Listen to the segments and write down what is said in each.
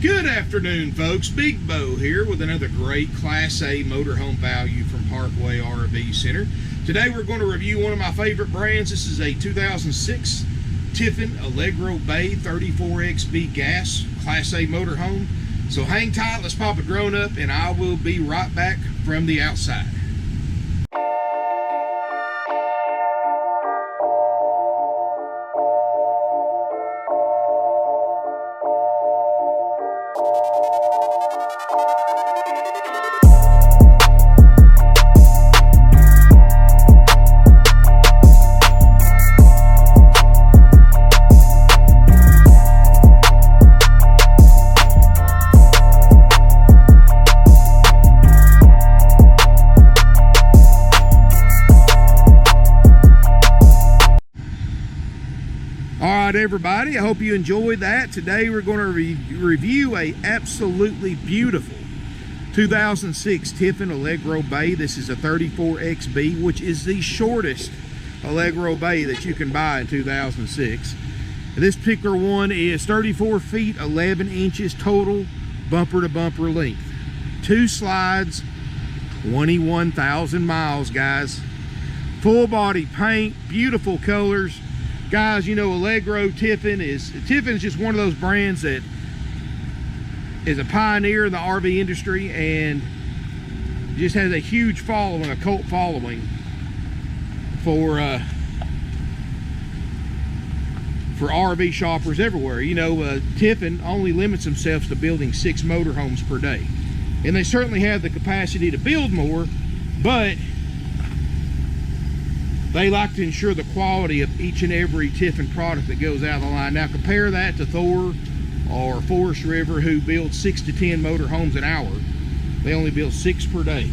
Good afternoon, folks. Big Bo here with another great Class A motorhome value from Parkway RV Center. Today we're going to review one of my favorite brands. This is a 2006 Tiffin Allegro Bay 34XB gas Class A motorhome. So hang tight, let's pop a drone up, and I will be right back from the outside. Everybody, I hope you enjoyed that. Today we're going to review a absolutely beautiful 2006 Tiffin Allegro Bay. This is a 34XB, which is the shortest Allegro Bay that you can buy in 2006. And this particular one is 34 feet 11 inches total bumper to bumper length, 2 slides, 21,000 miles, guys. Full body paint, beautiful colors. Guys, you know, Allegro Tiffin's just one of those brands that is a pioneer in the RV industry and just has a huge following, a cult following for RV shoppers everywhere. You know, Tiffin only limits themselves to building 6 motorhomes per day, and they certainly have the capacity to build more, but they like to ensure the quality of each and every Tiffin product that goes out of the line. Now compare that to Thor or Forest River, who build 6 to 10 motorhomes an hour. They only build 6 per day.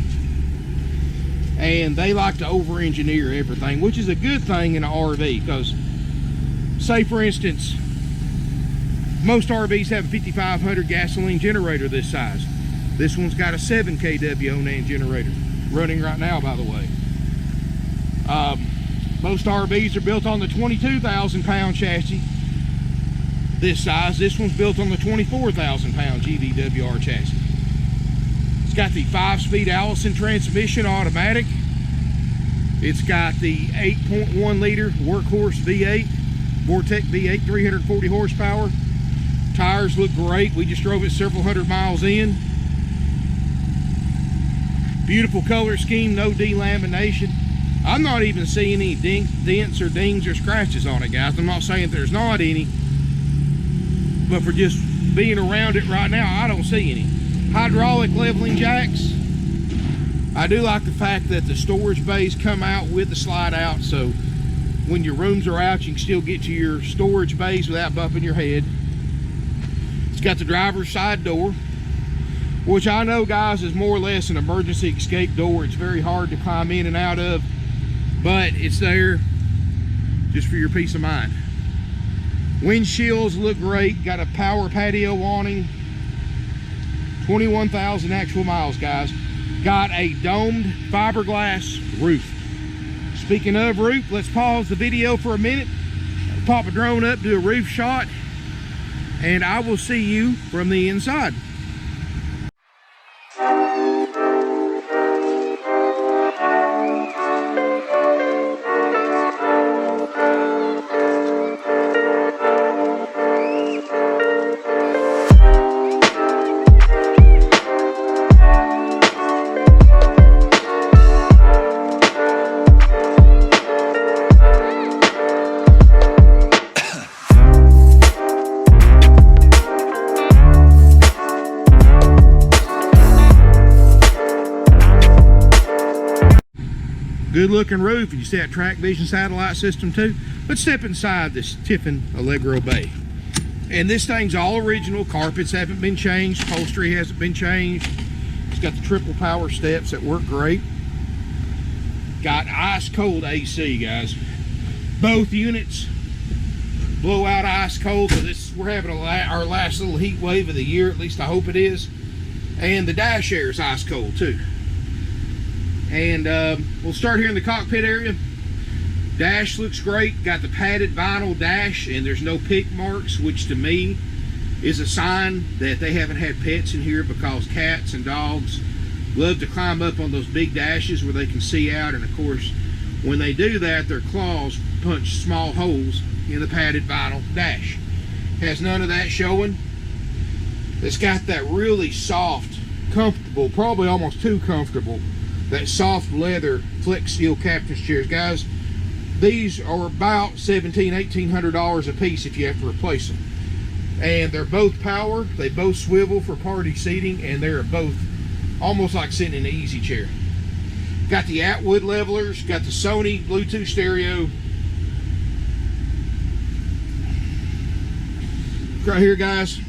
And they like to over-engineer everything, which is a good thing in an RV, because say for instance, most RVs have a 5500 gasoline generator this size. This one's got a 7 kW Onan generator running right now, by the way. Most RVs are built on the 22,000 pound chassis this size. This one's built on the 24,000 pound GVWR chassis. It's got the 5-speed Allison transmission automatic. It's got the 8.1 liter workhorse V8, Vortec V8, 340 horsepower. Tires look great. We just drove it several hundred miles in. Beautiful color scheme, no delamination. I'm not even seeing any dents or dings or scratches on it, guys. I'm not saying there's not any, but for just being around it right now, I don't see any. Hydraulic leveling jacks. I do like the fact that the storage bays come out with the slide out, so when your rooms are out, you can still get to your storage bays without bumping your head. It's got the driver's side door, which I know, guys, is more or less an emergency escape door. It's very hard to climb in and out of, but it's there just for your peace of mind. Windshields look great. Got a power patio awning. 21,000 actual miles, guys. Got a domed fiberglass roof. Speaking of roof, let's pause the video for a minute, pop a drone up, do a roof shot, and I will see you from the inside. Good looking roof. You see that track vision satellite system too. Let's step inside this Tiffin Allegro Bay. And this thing's all original. Carpets haven't been changed. Upholstery hasn't been changed. It's got the triple power steps that work great. Got ice cold AC, guys. Both units blow out ice cold. So we're having our last little heat wave of the year. At least I hope it is. And the dash air is ice cold too. And we'll start here in the cockpit area. Dash looks great. Got the padded vinyl dash, and there's no pick marks, which to me is a sign that they haven't had pets in here, because cats and dogs love to climb up on those big dashes where they can see out, and of course when they do that, their claws punch small holes in the padded vinyl dash. Has none of that showing. It's got that really soft, comfortable, probably almost too comfortable, that soft leather flex steel captain's chairs. Guys, these are about $1,700–1,800 a piece if you have to replace them. And they're both power, they both swivel for party seating, and they're both almost like sitting in an easy chair. Got the Atwood levelers, got the Sony Bluetooth stereo. Right here, guys,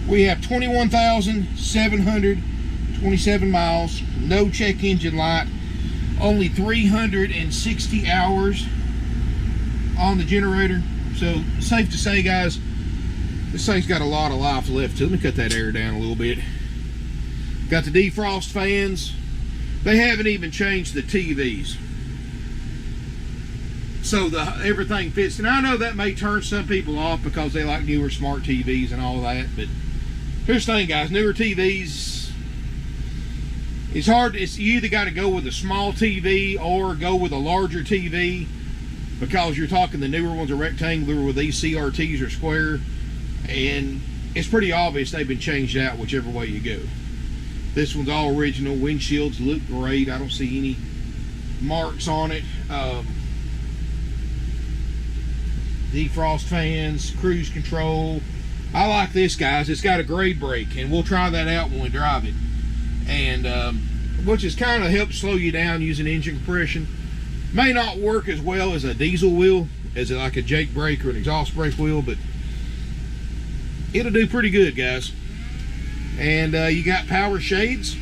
we have 21,727 miles, no check engine light, only 360 hours on the generator. So safe to say, guys, this thing's got a lot of life left to it. Let me cut that air down a little bit. Got the defrost fans. They haven't even changed the TVs, so everything fits. And I know that may turn some people off because they like newer smart TVs and all that, but here's the thing, guys, newer TVs, it's hard. You either got to go with a small TV or go with a larger TV, because you're talking the newer ones are rectangular, with these CRTs are square, and it's pretty obvious they've been changed out whichever way you go. This one's all original. Windshields look great. I don't see any marks on it. Defrost fans, cruise control. I like this, guys. It's got a grade brake, and we'll try that out when we drive it. And which is kind of helps slow you down using engine compression. May not work as well as a diesel wheel, as like a Jake brake or an exhaust brake wheel, but it'll do pretty good, guys. And you got power shades,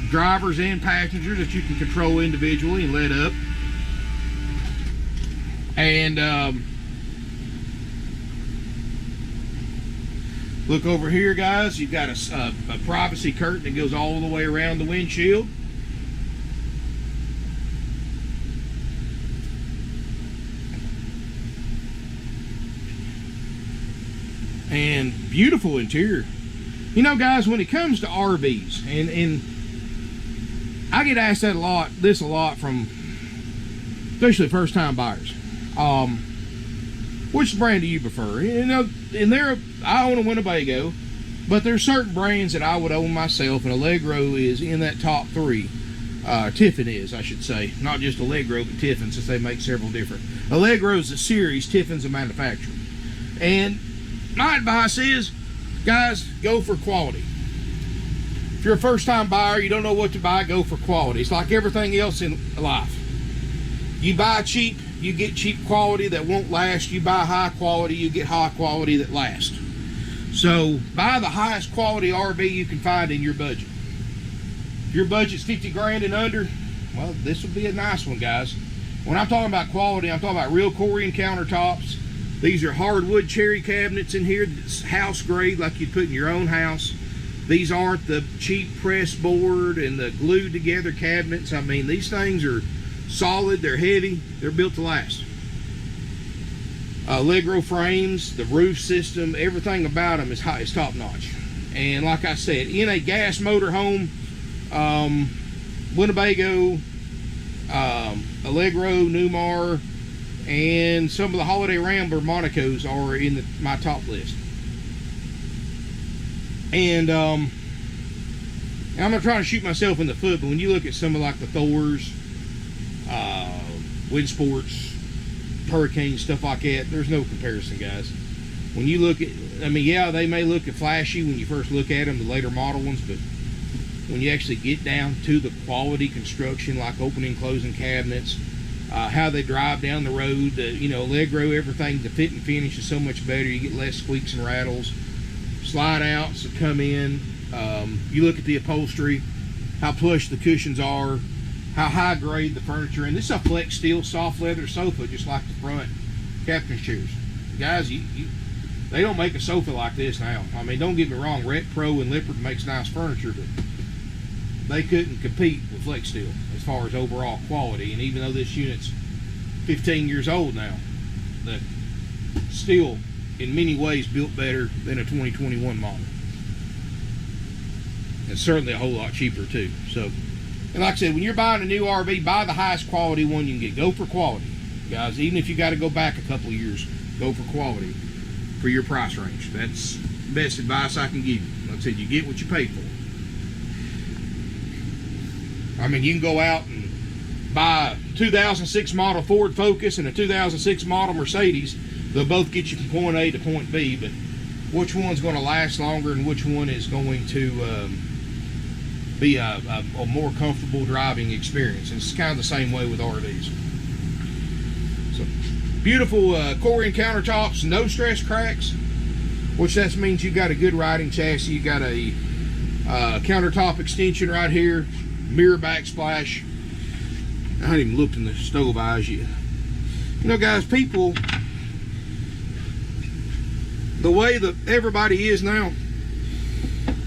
drivers and passengers that you can control individually and let up. And look over here, guys, you've got a privacy curtain that goes all the way around the windshield. And beautiful interior. You know, guys, when it comes to RVs, and I get asked that a lot from especially first time buyers, which brand do you prefer? You know, and I own a Winnebago, but there's certain brands that I would own myself, and Allegro is in that top three. Tiffin is, I should say, not just Allegro, but Tiffin, since they make several different. Allegro's a series, Tiffin's a manufacturer. And my advice is, guys, go for quality. If you're a first-time buyer, you don't know what to buy, go for quality. It's like everything else in life. You buy cheap, you get cheap quality that won't last. You buy high quality, you get high quality that lasts. So buy the highest quality RV you can find in your budget. If your budget's 50 grand and under, well, this would be a nice one, guys. When I'm talking about quality, I'm talking about real Corian countertops. These are hardwood cherry cabinets in here, that's house grade, like you'd put in your own house. These aren't the cheap press board and the glued together cabinets. I mean, these things are solid, they're heavy, they're built to last. Allegro frames, the roof system, everything about them is top notch. And like I said, in a gas motor home, Winnebago, Allegro, Newmar, and some of the Holiday Rambler Monacos are in my top list. And I'm not trying to shoot myself in the foot, but when you look at some of like the Thors, Wind Sports, Hurricanes, stuff like that, there's no comparison, guys. When you look at, I mean, yeah, they may look flashy when you first look at them, the later model ones, but when you actually get down to the quality construction, like opening and closing cabinets, how they drive down the road, you know, Allegro, everything, the fit and finish is so much better. You get less squeaks and rattles. Slide outs that come in. You look at the upholstery, how plush the cushions are, how high grade the furniture, and this is a flex steel soft leather sofa, just like the front captain's chairs. Guys, they don't make a sofa like this now. I mean, don't get me wrong, Rec Pro and Lippert makes nice furniture, but they couldn't compete with flex steel as far as overall quality. And even though this unit's 15 years old now, the still in many ways built better than a 2021 model. And certainly a whole lot cheaper too. So, and like I said, when you're buying a new RV, buy the highest quality one you can get. Go for quality, guys. Even if you got to go back a couple of years, go for quality for your price range. That's the best advice I can give you. Like I said, you get what you pay for. I mean, you can go out and buy a 2006 model Ford Focus and a 2006 model Mercedes. They'll both get you from point A to point B, but which one's going to last longer and which one is going to be a more comfortable driving experience? And it's kind of the same way with RVs. So, beautiful Corian countertops, no stress cracks, which that means you've got a good riding chassis. You got a countertop extension right here, mirror backsplash. I haven't even looked in the stove eyes yet. You know, guys, people, the way that everybody is now,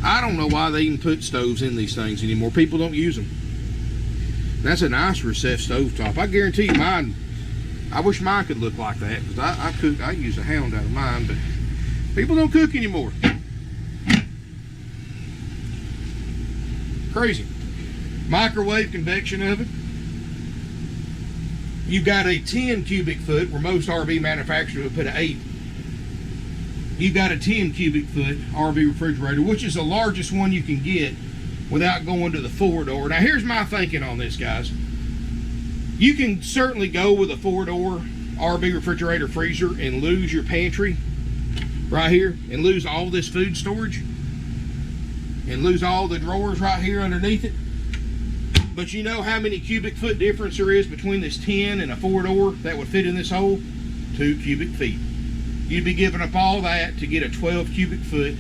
I don't know why they even put stoves in these things anymore. People don't use them. That's a nice recessed stovetop. I guarantee you mine, I wish mine could look like that, because I use a Hound out of mine, but people don't cook anymore. Crazy. Microwave convection oven. You've got a 10 cubic foot, where most RV manufacturers would put an 8. You've got a 10 cubic foot RV refrigerator, which is the largest one you can get without going to the 4-door. Now, here's my thinking on this, guys. You can certainly go with a 4-door RV refrigerator freezer and lose your pantry right here, and lose all this food storage, and lose all the drawers right here underneath it. But you know how many cubic foot difference there is between this 10 and a 4-door that would fit in this hole? 2 cubic feet. You'd be giving up all that to get a 12 cubic foot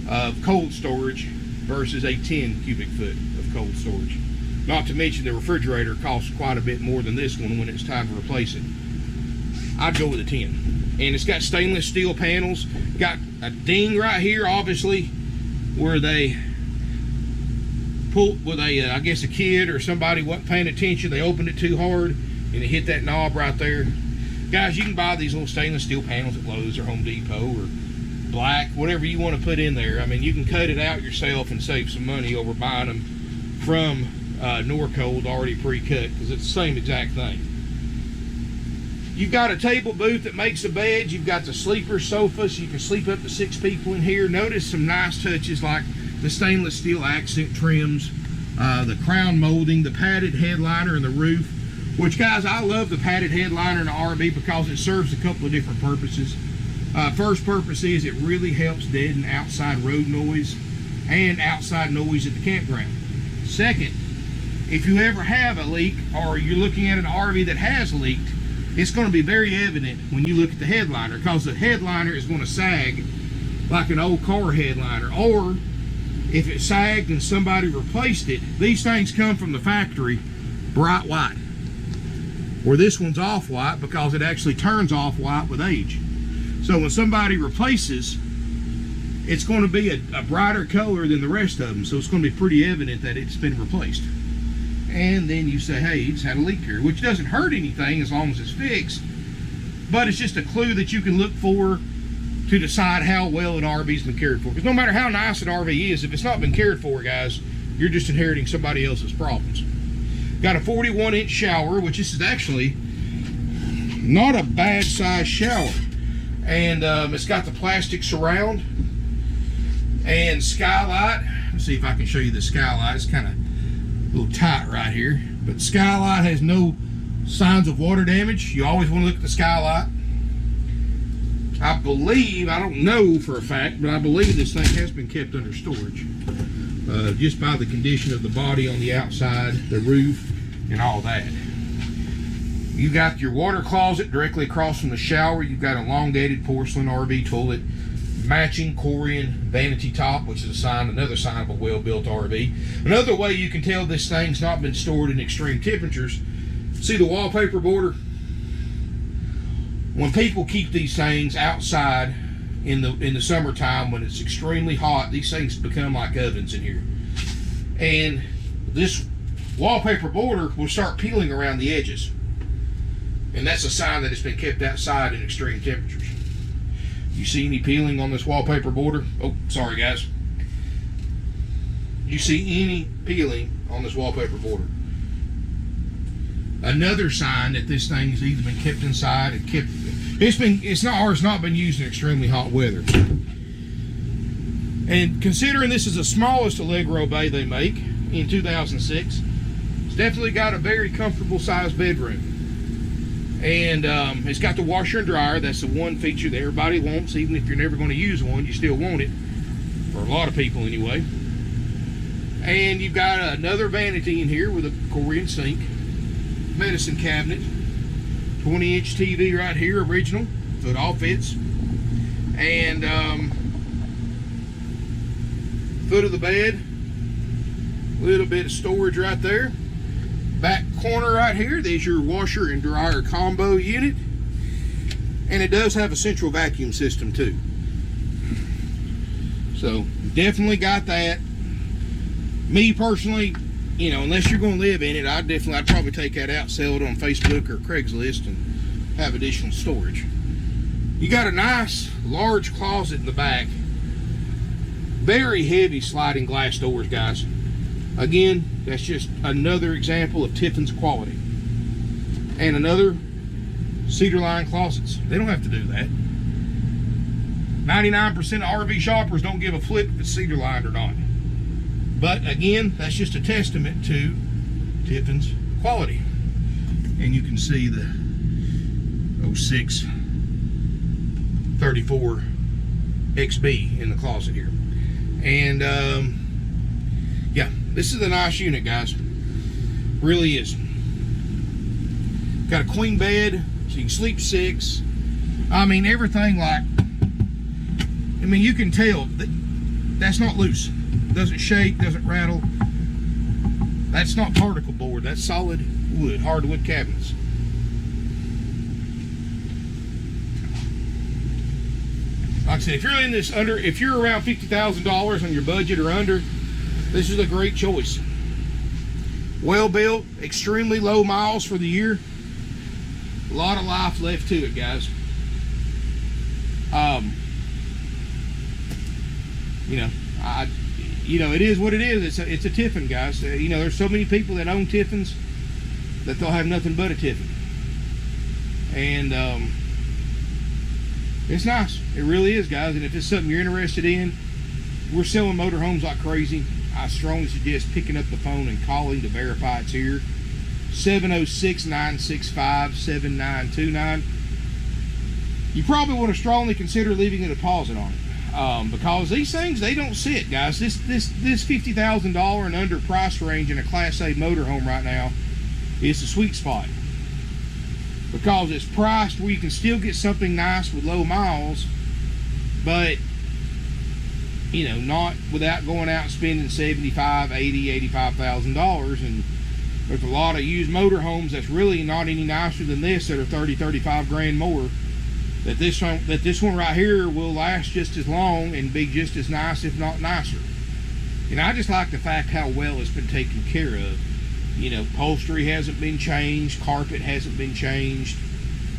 of cold storage versus a 10 cubic foot of cold storage. Not to mention the refrigerator costs quite a bit more than this one when it's time to replace it. I'd go with a 10. And it's got stainless steel panels. Got a ding right here, obviously, where they pulled with a, I guess a kid or somebody wasn't paying attention. They opened it too hard and it hit that knob right there. Guys, you can buy these little stainless steel panels at Lowe's or Home Depot or Black, whatever you want to put in there. I mean, you can cut it out yourself and save some money over buying them from Norcold already pre-cut, because it's the same exact thing. You've got a table booth that makes a bed. You've got the sleeper sofa, so you can sleep up to 6 people in here. Notice some nice touches like the stainless steel accent trims, the crown molding, the padded headliner and the roof. Which, guys, I love the padded headliner in the RV because it serves a couple of different purposes. First purpose is it really helps deaden outside road noise and outside noise at the campground. Second, if you ever have a leak or you're looking at an RV that has leaked, it's going to be very evident when you look at the headliner, because the headliner is going to sag like an old car headliner. Or if it sagged and somebody replaced it, these things come from the factory bright white, where this one's off white because it actually turns off white with age. So when somebody replaces, it's going to be a brighter color than the rest of them, so it's going to be pretty evident that it's been replaced. And then you say, hey, it's had a leak here, which doesn't hurt anything as long as it's fixed, but it's just a clue that you can look for to decide how well an RV's been cared for. Because no matter how nice an RV is, if it's not been cared for, guys, you're just inheriting somebody else's problems. Got a 41-inch shower, which this is actually not a bad size shower. And it's got the plastic surround and skylight. Let's see if I can show you the skylight. It's kind of a little tight right here, but skylight has no signs of water damage. You always want to look at the skylight. I believe, I don't know for a fact, but I believe this thing has been kept under storage, just by the condition of the body on the outside, the roof, and all that. You got your water closet directly across from the shower. You've got an elongated porcelain RV toilet, matching Corian vanity top, which is another sign of a well-built RV. Another way you can tell this thing's not been stored in extreme temperatures, see the wallpaper border? When people keep these things outside in the summertime when it's extremely hot, these things become like ovens in here. And this wallpaper border will start peeling around the edges. And that's a sign that it's been kept outside in extreme temperatures. You see any peeling on this wallpaper border? Oh, sorry guys. You see any peeling on this wallpaper border? Another sign that this thing has either been kept inside and kept. It's not been used in extremely hot weather. And considering this is the smallest Allegro Bay they make in 2006, it's definitely got a very comfortable sized bedroom. And it's got the washer and dryer. That's the one feature that everybody wants. Even if you're never going to use one, you still want it. For a lot of people anyway. And you've got another vanity in here with a Corian sink. Medicine cabinet. 20-inch TV right here, original. So it all fits. And foot of the bed. A little bit of storage right there. Back corner right here, there's your washer and dryer combo unit. And it does have a central vacuum system too. So definitely got that. Me personally, you know, unless you're going to live in it, I'd probably take that out, sell it on Facebook or Craigslist and have additional storage. You got a nice large closet in the back. Very heavy sliding glass doors, guys. Again, that's just another example of Tiffin's quality. And another cedar line closets. They don't have to do that. 99% of RV shoppers don't give a flip if it's cedar lined or not. But again, that's just a testament to Tiffin's quality. And you can see the 06 34 XB in the closet here. And yeah, this is a nice unit, guys. Really is. Got a queen bed, so you can sleep 6. I mean, everything like, I mean, you can tell that that's not loose. Doesn't shake, doesn't rattle. That's not particle board. That's solid wood, hardwood cabinets. Like I said, if you're in this if you're around $50,000 on your budget or under, this is a great choice. Well built, extremely low miles for the year. A lot of life left to it, guys. You know, it is what it is. It's a Tiffin, guys. You know, there's so many people that own Tiffins that they'll have nothing but a Tiffin. And it's nice. It really is, guys. And if it's something you're interested in, we're selling motorhomes like crazy. I strongly suggest picking up the phone and calling to verify it's here. 706-965-7929. You probably want to strongly consider leaving a deposit on it. Because these things, they don't sit, guys. This $50,000 and under price range in a Class A motorhome right now is the sweet spot. Because it's priced where you can still get something nice with low miles, but you know, not without going out and spending $75,000, $80,000, $85,000. And there's a lot of used motorhomes that's really not any nicer than this that are 30, 35 grand more. That this one right here will last just as long and be just as nice, if not nicer. And I just like the fact how well it's been taken care of. You know, upholstery hasn't been changed, carpet hasn't been changed.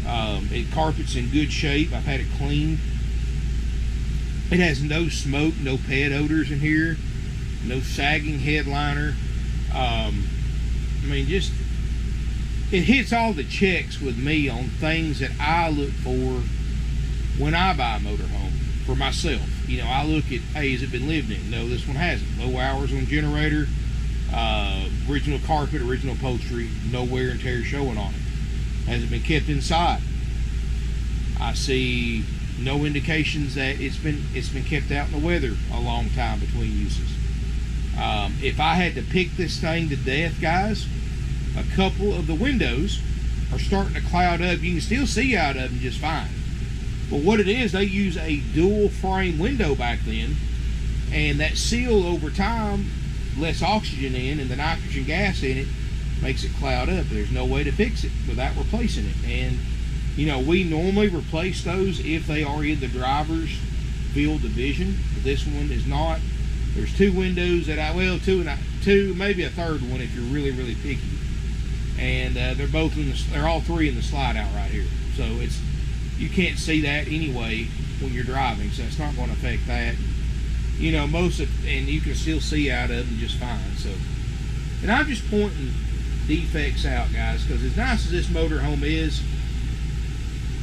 Carpet's in good shape. I've had it cleaned. It has no smoke, no pet odors in here, no sagging headliner. I mean, just it hits all the checks with me on things that I look for when I buy a motorhome for myself. You know, I look at, hey, has it been lived in? No, this one hasn't. Low hours on generator, original carpet, original upholstery, no wear and tear showing on it. Has it been kept inside? I see no indications that it's been kept out in the weather a long time between uses. If I had to pick this thing to death, guys, a couple of the windows are starting to cloud up. You can still see out of them just fine. But what it is, they use a dual frame window back then, and that seal over time lets oxygen in, and the nitrogen gas in it makes it cloud up. There's no way to fix it without replacing it. And you know, we normally replace those if they are in the driver's field division. This one is not. There's 2 windows that two, maybe a third one if you're really, really picky. And they're all 3 in the slide out right here. So you can't see that anyway when you're driving, so it's not going to affect that. You know, and you can still see out of them just fine. So, and I'm just pointing defects out, guys, because as nice as this motorhome is,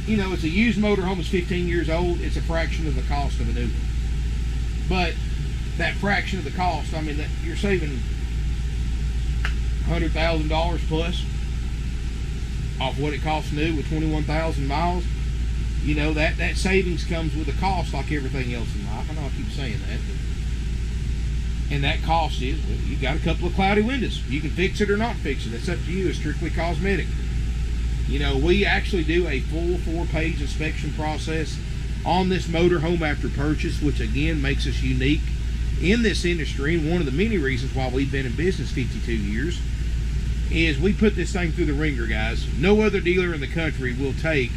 you know, it's a used motorhome. It's 15 years old. It's a fraction of the cost of a new one. But that fraction of the cost, I mean, that you're saving $100,000 plus off what it costs new with 21,000 miles. You know, that savings comes with a cost like everything else in life. I know I keep saying that, but, and that cost is, well, you got a couple of cloudy windows. You can fix it or not fix it. That's up to you. It's strictly cosmetic. You know, we actually do a full 4-page inspection process on this motorhome after purchase, which again makes us unique in this industry, and one of the many reasons why we've been in business 52 years is we put this thing through the ringer, guys. No other dealer in the country will take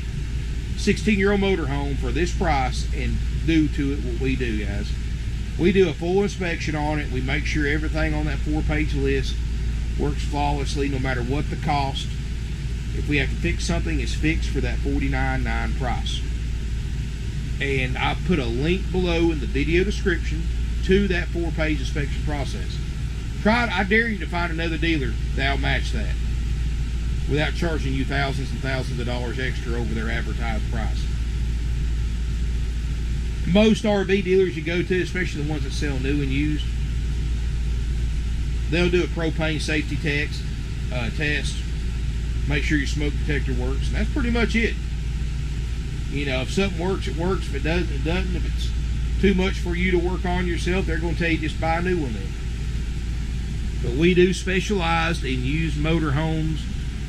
16-year-old motorhome for this price and do to it what we do, guys. We do a full inspection on it. We make sure everything on that 4-page list works flawlessly, no matter what the cost. If we have to fix something, it's fixed for that $49.9 price. And I put a link below in the video description to that 4-page inspection process. I dare you to find another dealer that'll match that without charging you thousands and thousands of dollars extra over their advertised price. Most RV dealers you go to, especially the ones that sell new and used, they'll do a propane safety test, make sure your smoke detector works, and that's pretty much it. You know, if something works, it works. If it doesn't, it doesn't. If it's too much for you to work on yourself, they're going to tell you just buy a new one then. But we do specialize in used motorhomes.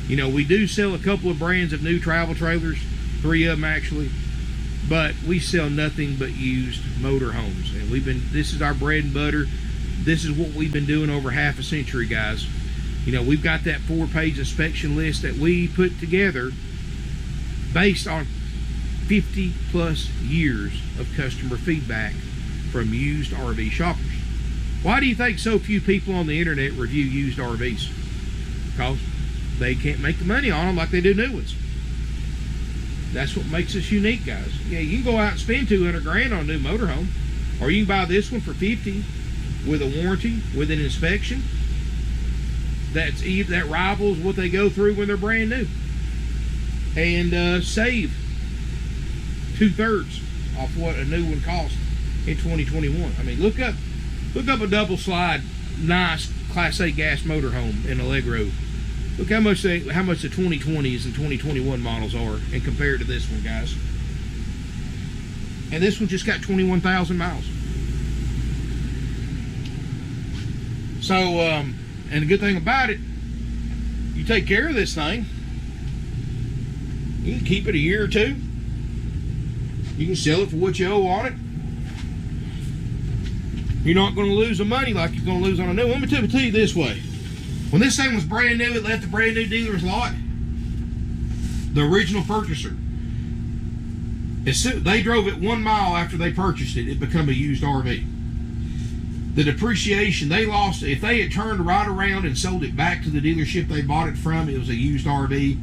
You know, we do sell a couple of brands of new travel trailers, 3 of them actually, but we sell nothing but used motorhomes. And this is our bread and butter. This is what we've been doing over half a century, guys. You know, we've got that 4-page inspection list that we put together based on 50 plus years of customer feedback from used RV shoppers. Why do you think so few people on the internet review used RVs? Because they can't make the money on them like they do new ones. That's what makes us unique, guys. Yeah, you can go out and spend $200 grand on a new motorhome, or you can buy this one for $50 with a warranty, with an inspection. That rivals what they go through when they're brand new, and save 2/3 off what a new one costs in 2021. I mean, look up a double slide, nice Class A gas motorhome in Allegro. Look how much the 2020s and 2021 models are, and compare it to this one, guys. And this one just got 21,000 miles. So, and the good thing about it, you take care of this thing, you can keep it a year or two. You can sell it for what you owe on it. You're not going to lose the money like you're going to lose on a new one. Let me tell you this way. When this thing was brand new, it left the brand new dealer's lot. The original purchaser, they drove it 1 mile after they purchased it, it became a used RV. The depreciation they lost, if they had turned right around and sold it back to the dealership they bought it from, it was a used RV,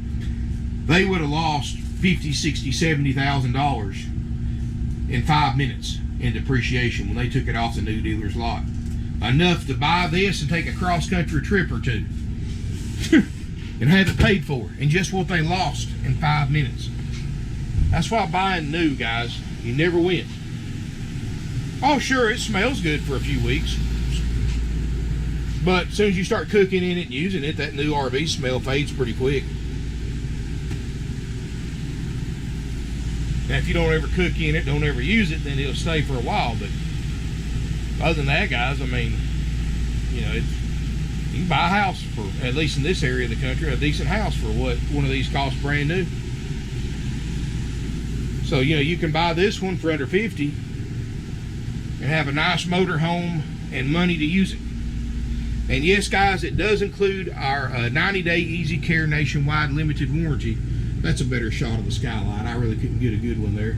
they would have lost $50,000, $60,000, $70,000 in 5 minutes in depreciation when they took it off the new dealer's lot. Enough to buy this and take a cross-country trip or two and have it paid for, and just what they lost in 5 minutes. That's why buying new, guys, you never win. Oh, sure, it smells good for a few weeks, but as soon as you start cooking in it and using it, that new RV smell fades pretty quick. Now, if you don't ever cook in it, don't ever use it, then it'll stay for a while. But other than that, guys, I mean, you know, you can buy a house for, at least in this area of the country, a decent house for what one of these costs brand new. So, you know, you can buy this one for under $50 and have a nice motor home and money to use it. And yes, guys, it does include our 90-day Easy Care nationwide limited warranty. That's a better shot of the skyline. I really couldn't get a good one there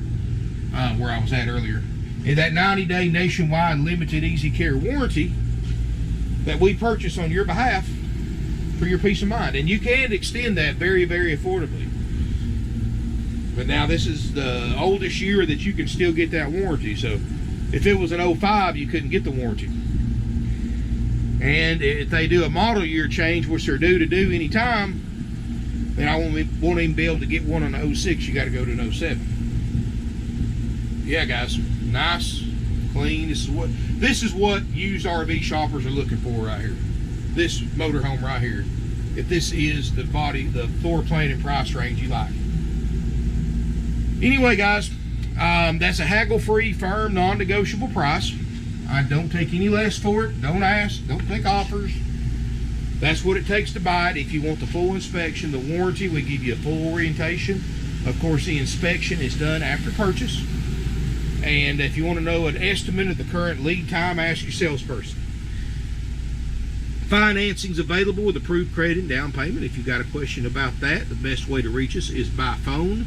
where I was at earlier. And that 90-day nationwide limited Easy Care warranty that we purchase on your behalf for your peace of mind. And you can extend that very, very affordably. But now this is the oldest year that you can still get that warranty. So if it was an 05, you couldn't get the warranty. And if they do a model year change, which they're due to do anytime, then I won't even be able to get one on the 06. You got to go to an 07. Yeah, guys, nice, clean. This is what used RV shoppers are looking for right here. This motorhome right here. If this is the floor plan and price range you like. Anyway, guys, that's a haggle-free, firm, non-negotiable price. I don't take any less for it. Don't ask. Don't take offers. That's what it takes to buy it. If you want the full inspection, the warranty, we give you a full orientation. Of course, the inspection is done after purchase. And if you want to know an estimate of the current lead time, ask your salesperson. Financing's available with approved credit and down payment. If you've got a question about that, the best way to reach us is by phone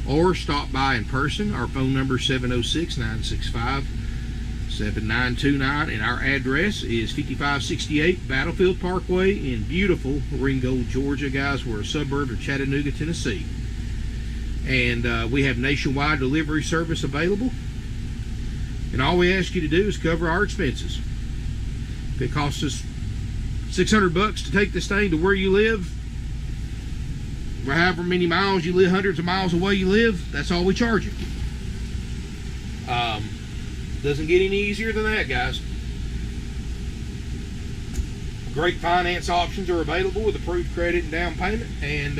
or stop by in person. Our phone number is 706-965-7929, and our address is 5568 Battlefield Parkway in beautiful Ringgold, Georgia. Guys, we're a suburb of Chattanooga, Tennessee. And we have nationwide delivery service available. And all we ask you to do is cover our expenses. If it costs us $600 to take this thing to where you live, or however many miles you live, hundreds of miles away you live, that's all we charge you. Doesn't get any easier than that, guys. Great finance options are available with approved credit and down payment, and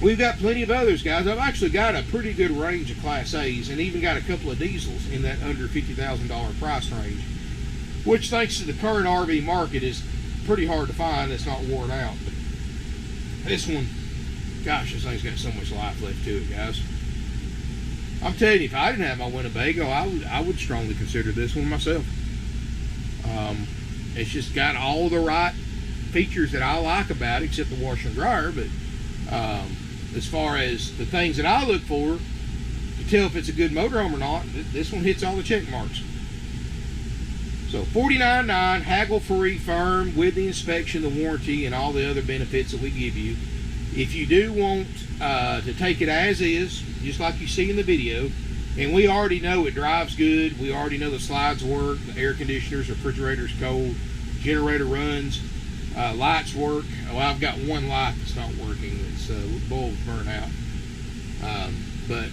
we've got plenty of others, guys. I've actually got a pretty good range of Class A's and even got a couple of diesels in that under $50,000 price range, which, thanks to the current RV market, is pretty hard to find that's not worn out. But this one, gosh, this thing's got so much life left to it, guys. I'm telling you, if I didn't have my Winnebago, I would strongly consider this one myself. It's just got all the right features that I like about it, except the washer and dryer. But as far as the things that I look for to tell if it's a good motorhome or not, this one hits all the check marks. So $49.9, haggle-free, firm, with the inspection, the warranty, and all the other benefits that we give you. If you do want to take it as is, just like you see in the video, and we already know it drives good, we already know the slides work, the air conditioners, refrigerator's cold, generator runs, lights work. Oh, I've got one light that's not working. It's bulb's burnt out. But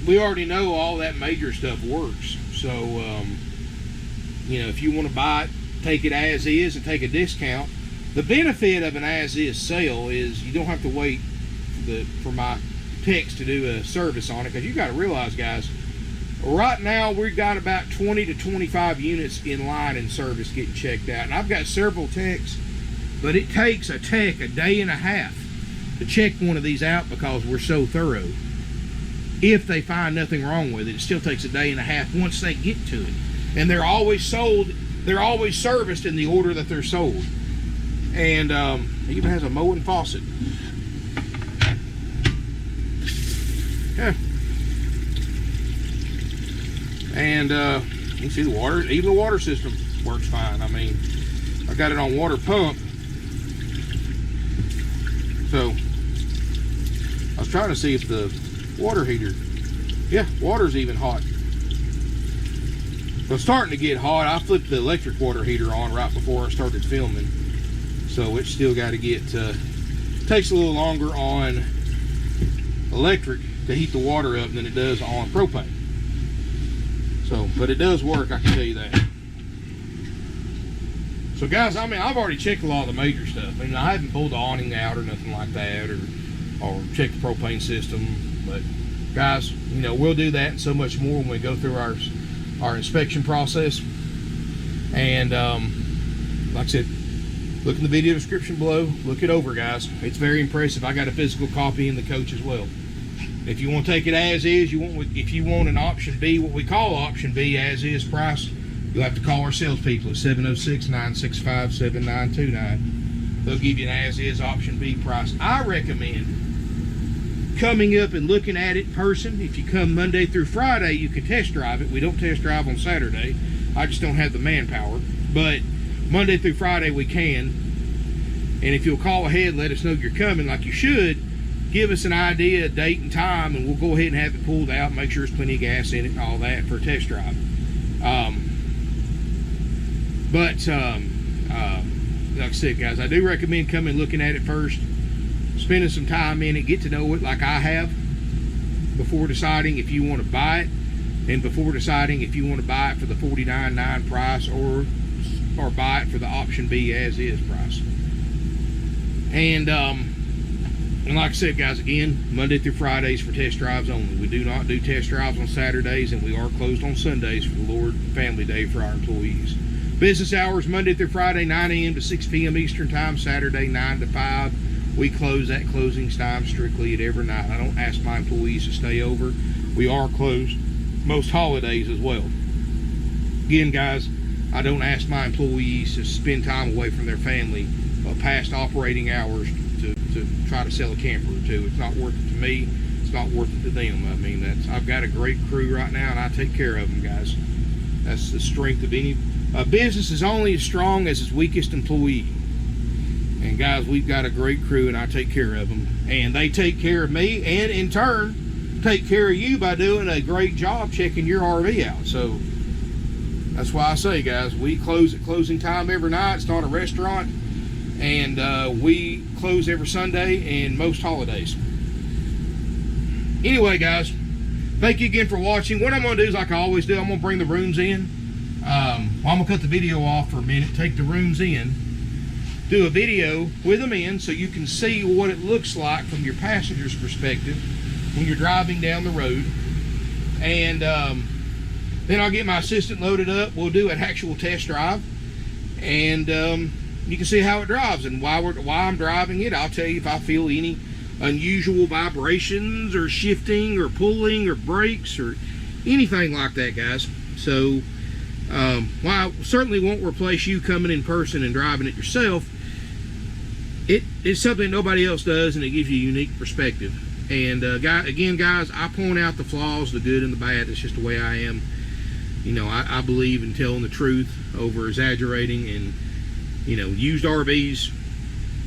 we already know all that major stuff works. So, you know, if you want to buy it, take it as is and take a discount. The benefit of an as-is sale is you don't have to wait for my techs to do a service on it, because you got to realize, guys, right now we've got about 20 to 25 units in line in service getting checked out, and I've got several techs, but it takes a tech a day and a half to check one of these out because we're so thorough. If they find nothing wrong with it, it still takes a day and a half once they get to it, and they're always sold, they're always serviced in the order that they're sold. And it even has a mowing faucet. Yeah. And you can see the water, even the water system works fine. I mean, I got it on water pump. So I was trying to see if the water heater, yeah, water's even hot. So it's starting to get hot. I flipped the electric water heater on right before I started filming. So it's still got to get, takes a little longer on electric to heat the water up than it does on propane. So, but it does work, I can tell you that. So guys, I mean, I've already checked a lot of the major stuff. I mean, I haven't pulled the awning out or nothing like that, or checked the propane system. But guys, you know, we'll do that and so much more when we go through our inspection process. And like I said, look in the video description below. Look it over, guys. It's very impressive. I got a physical copy in the coach as well. If you want to take it as is, if you want an option B, what we call option B, as is price, you'll have to call our salespeople at 706-965-7929. They'll give you an as is option B price. I recommend coming up and looking at it in person. If you come Monday through Friday, you can test drive it. We don't test drive on Saturday. I just don't have the manpower. But Monday through Friday we can. And if you'll call ahead and let us know you're coming like you should, give us an idea, a date and time, and we'll go ahead and have it pulled out, make sure there's plenty of gas in it and all that for a test drive. Like I said, guys, I do recommend coming looking at it first, spending some time in it, get to know it like I have before deciding if you want to buy it, and before deciding if you want to buy it for the $49.9 price or buy it for the option B as is price. And like I said, guys, again, Monday through Fridays for test drives only. We do not do test drives on Saturdays, and we are closed on Sundays for the Lord Family Day for our employees. Business hours Monday through Friday, 9 a.m. to 6 p.m. Eastern time. Saturday, 9 to 5. We close at closing time strictly at every night. I don't ask my employees to stay over. We are closed most holidays as well. Again, guys, I don't ask my employees to spend time away from their family past operating hours to try to sell a camper or two. It's not worth it to me. It's not worth it to them. I mean, I've got a great crew right now, and I take care of them, guys. That's the strength of any business. Is only as strong as its weakest employee. And guys, we've got a great crew, and I take care of them, and they take care of me, and in turn take care of you by doing a great job checking your RV out. So that's why I say, guys, we close at closing time every night. It's not a restaurant, and we close every Sunday and most holidays. Anyway, guys, thank you again for watching. What I'm going to do is, like I always do, I'm going to bring the rooms in. I'm going to cut the video off for a minute, take the rooms in, do a video with them in so you can see what it looks like from your passenger's perspective when you're driving down the road. And then I'll get my assistant loaded up. We'll do an actual test drive, and you can see how it drives. And while I'm driving it, I'll tell you if I feel any unusual vibrations or shifting or pulling or brakes or anything like that, guys. So while I certainly won't replace you coming in person and driving it yourself, it's something nobody else does, and it gives you a unique perspective. And again, guys, I point out the flaws, the good and the bad. It's just the way I am. You know, I believe in telling the truth over exaggerating. And you know, used RVs,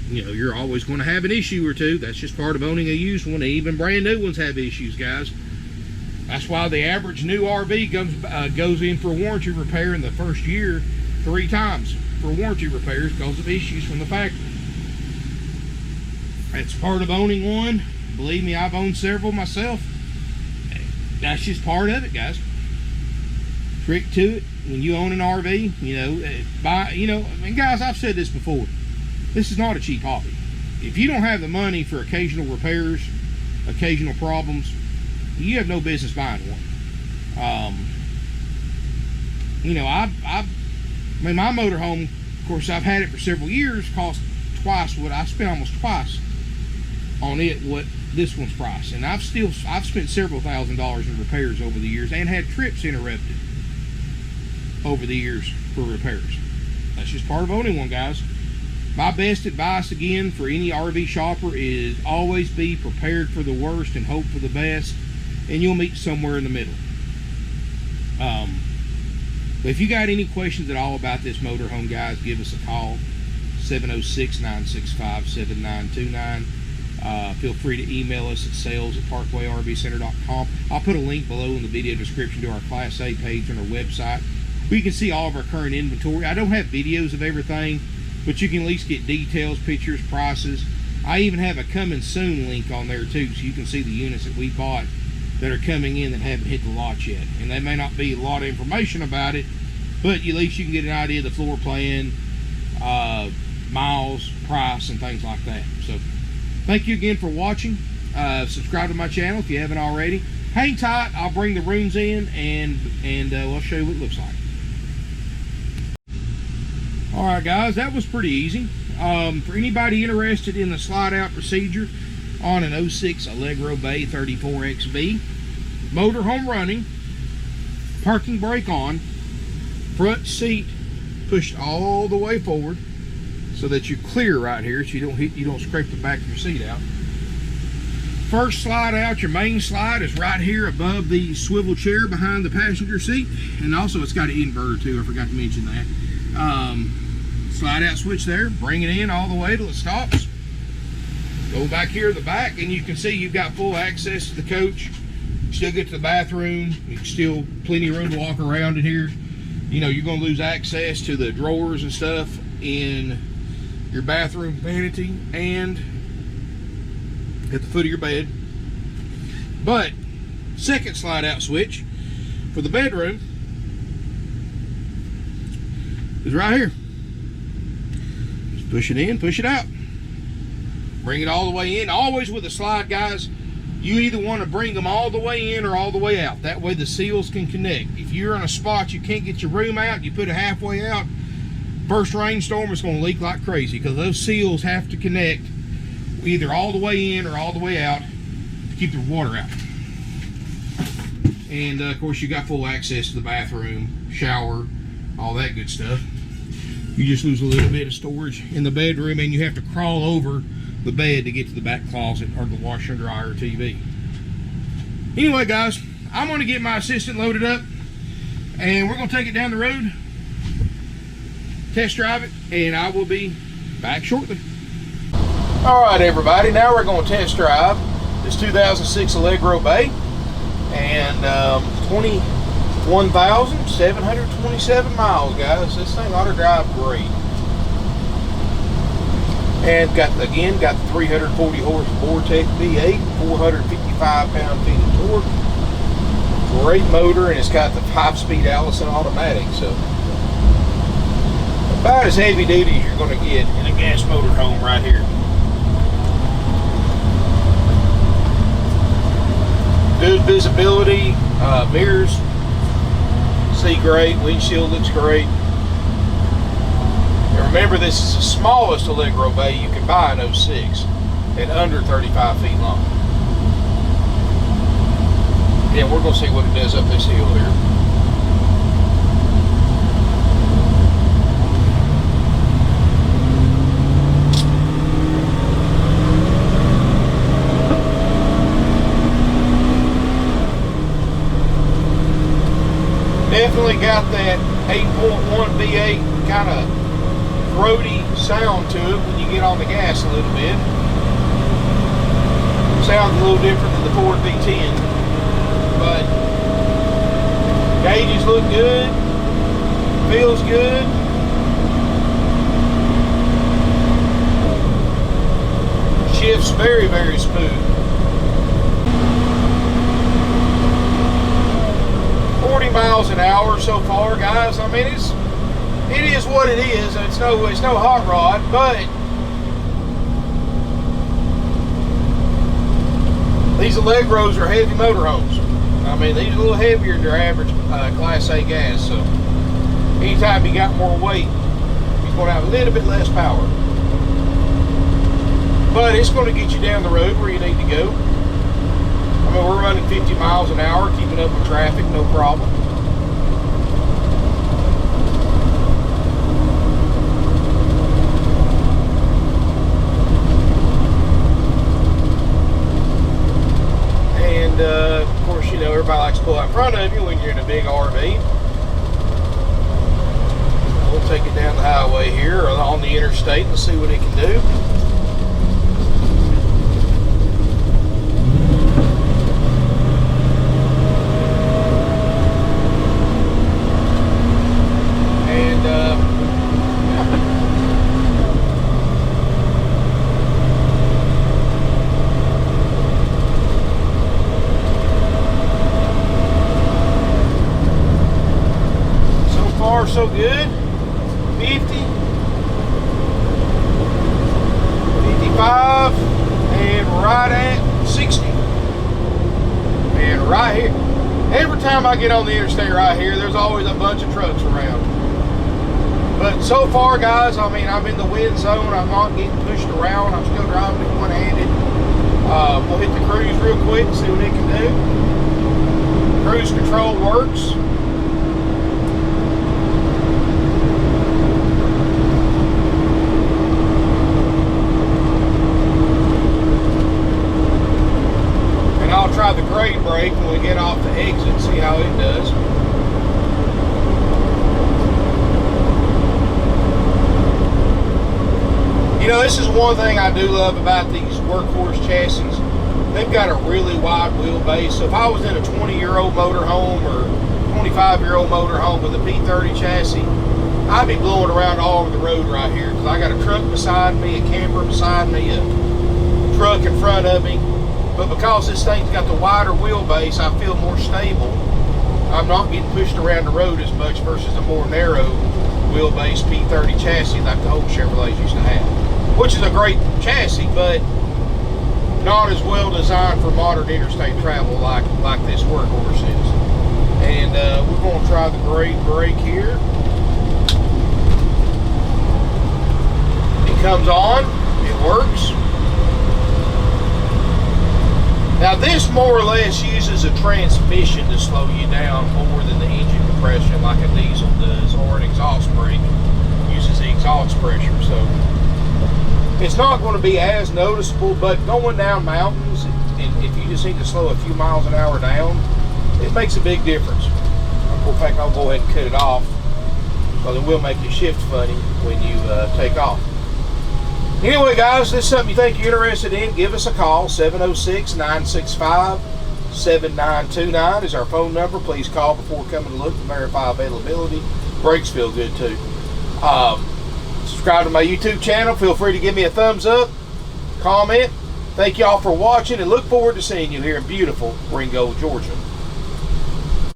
you know, you're always going to have an issue or two. That's just part of owning a used one. Even brand new ones have issues, guys. That's why the average new RV goes in for warranty repair in the first year 3 times for warranty repairs because of issues from the factory. That's part of owning one. Believe me, I've owned several myself. That's just part of it, guys. Trick to it when you own an RV, you know, and guys, I've said this before. This is not a cheap hobby. If you don't have the money for occasional repairs, occasional problems, you have no business buying one. You know, I mean, my motorhome, of course, I've had it for several years, cost twice what I spent, almost twice on it what this one's price. And I've spent several $1,000s in repairs over the years and had trips interrupted over the years for repairs. That's just part of owning one, guys. My best advice, again, for any RV shopper is always be prepared for the worst and hope for the best, and you'll meet somewhere in the middle. But if you got any questions at all about this motorhome, guys, give us a call, 706-965-7929. Feel free to email us at sales@parkway-rvcenter.com. I'll put a link below in the video description to our Class A page on our website, where you can see all of our current inventory. I don't have videos of everything, but you can at least get details, pictures, prices. I even have a coming soon link on there too, so you can see the units that we bought that are coming in that haven't hit the lot yet. And there may not be a lot of information about it, but at least you can get an idea of the floor plan, miles, price, and things like that. So thank you again for watching. Subscribe to my channel if you haven't already. Hang tight, I'll bring the rooms in and we'll show you what it looks like. Alright guys, that was pretty easy. For anybody interested in the slide out procedure on an 06 Allegro Bay 34XB, motorhome running, parking brake on, front seat pushed all the way forward so that you clear right here so you don't scrape the back of your seat out. First slide out, your main slide is right here above the swivel chair behind the passenger seat, and also it's got an inverter too, I forgot to mention that. Slide out switch there, bring it in all the way till it stops. Go back here to the back, and you can see you've got full access to the coach. You still get to the bathroom. You can still plenty of room to walk around in here. You know, you're going to lose access to the drawers and stuff in your bathroom vanity and at the foot of your bed. But second slide out switch for the bedroom is right here. Just push it in, push it out. Bring it all the way in. Always with a slide, guys, you either want to bring them all the way in or all the way out. That way the seals can connect. If you're in a spot you can't get your room out, you put it halfway out, first rainstorm is going to leak like crazy because those seals have to connect either all the way in or all the way out to keep the water out. And of course you got full access to the bathroom, shower, all that good stuff. You just lose a little bit of storage in the bedroom, and you have to crawl over the bed to get to the back closet or the washer and dryer or TV. Anyway, guys, I'm going to get my assistant loaded up, and we're going to take it down the road, test drive it, and I will be back shortly. All right, everybody, now we're going to test drive this 2006 Allegro Bay, and 21,727 miles, guys. This thing ought to drive great. And got the 340 horse Vortec V8, 455 pound-feet of torque. Great motor, and it's got the 5-speed Allison automatic, so about as heavy duty as you're going to get in a gas motor home right here. Good visibility, mirrors see great, windshield looks great. And remember, this is the smallest Allegro Bay you can buy in 06 at under 35 feet long. Yeah, we're going to see what it does up this hill here. Definitely got that 8.1 V8 kind of throaty sound to it when you get on the gas a little bit. Sounds a little different than the Ford V10, but gauges look good, feels good. Shifts very, very smooth. 40 miles an hour so far, guys. I mean, it is what it is. It's no hot rod, but these Allegros are heavy motorhomes. I mean, these are a little heavier than your average Class A gas. So anytime you got more weight, you're going to have a little bit less power. But it's going to get you down the road where you need to go. I mean, we're running 50 miles an hour, keeping up with traffic, no problem. And of course, you know, everybody likes to pull out in front of you when you're in a big RV. We'll take it down the highway here or on the interstate and see what it can do. So good. 50, 55, and right at 60. And right here, every time I get on the interstate right here, there's always a bunch of trucks around. But so far, guys, I mean, I'm in the wind zone. I'm not getting pushed around. I'm still driving it one-handed. We'll hit the cruise real quick and see what it can do. Cruise control works. I'll try the grade brake when we get off the exit and see how it does. You know, this is one thing I do love about these workhorse chassis. They've got a really wide wheelbase. So if I was in a 20-year-old motorhome or 25-year-old motorhome with a P30 chassis, I'd be blowing around all over the road right here, because I got a truck beside me, a camper beside me, a truck in front of me. But because this thing's got the wider wheelbase, I feel more stable. I'm not getting pushed around the road as much versus a more narrow wheelbase P30 chassis like the old Chevrolets used to have, which is a great chassis, but not as well designed for modern interstate travel like this workhorse is. And we're going to try the grade brake here. It comes on, it works. Now this more or less uses a transmission to slow you down more than the engine compression like a diesel does, or an exhaust brake uses the exhaust pressure. So it's not going to be as noticeable, but going down mountains, and if you just need to slow a few miles an hour down, it makes a big difference. In fact, I'll go ahead and cut it off, because it will make you shift funny when you take off. Anyway, guys, if this is something you think you're interested in, give us a call. 706-965-7929 is our phone number. Please call before coming to look to verify availability. Brakes feel good too. Subscribe to my YouTube channel. Feel free to give me a thumbs up, comment. Thank y'all for watching, and look forward to seeing you here in beautiful Ringo, Georgia.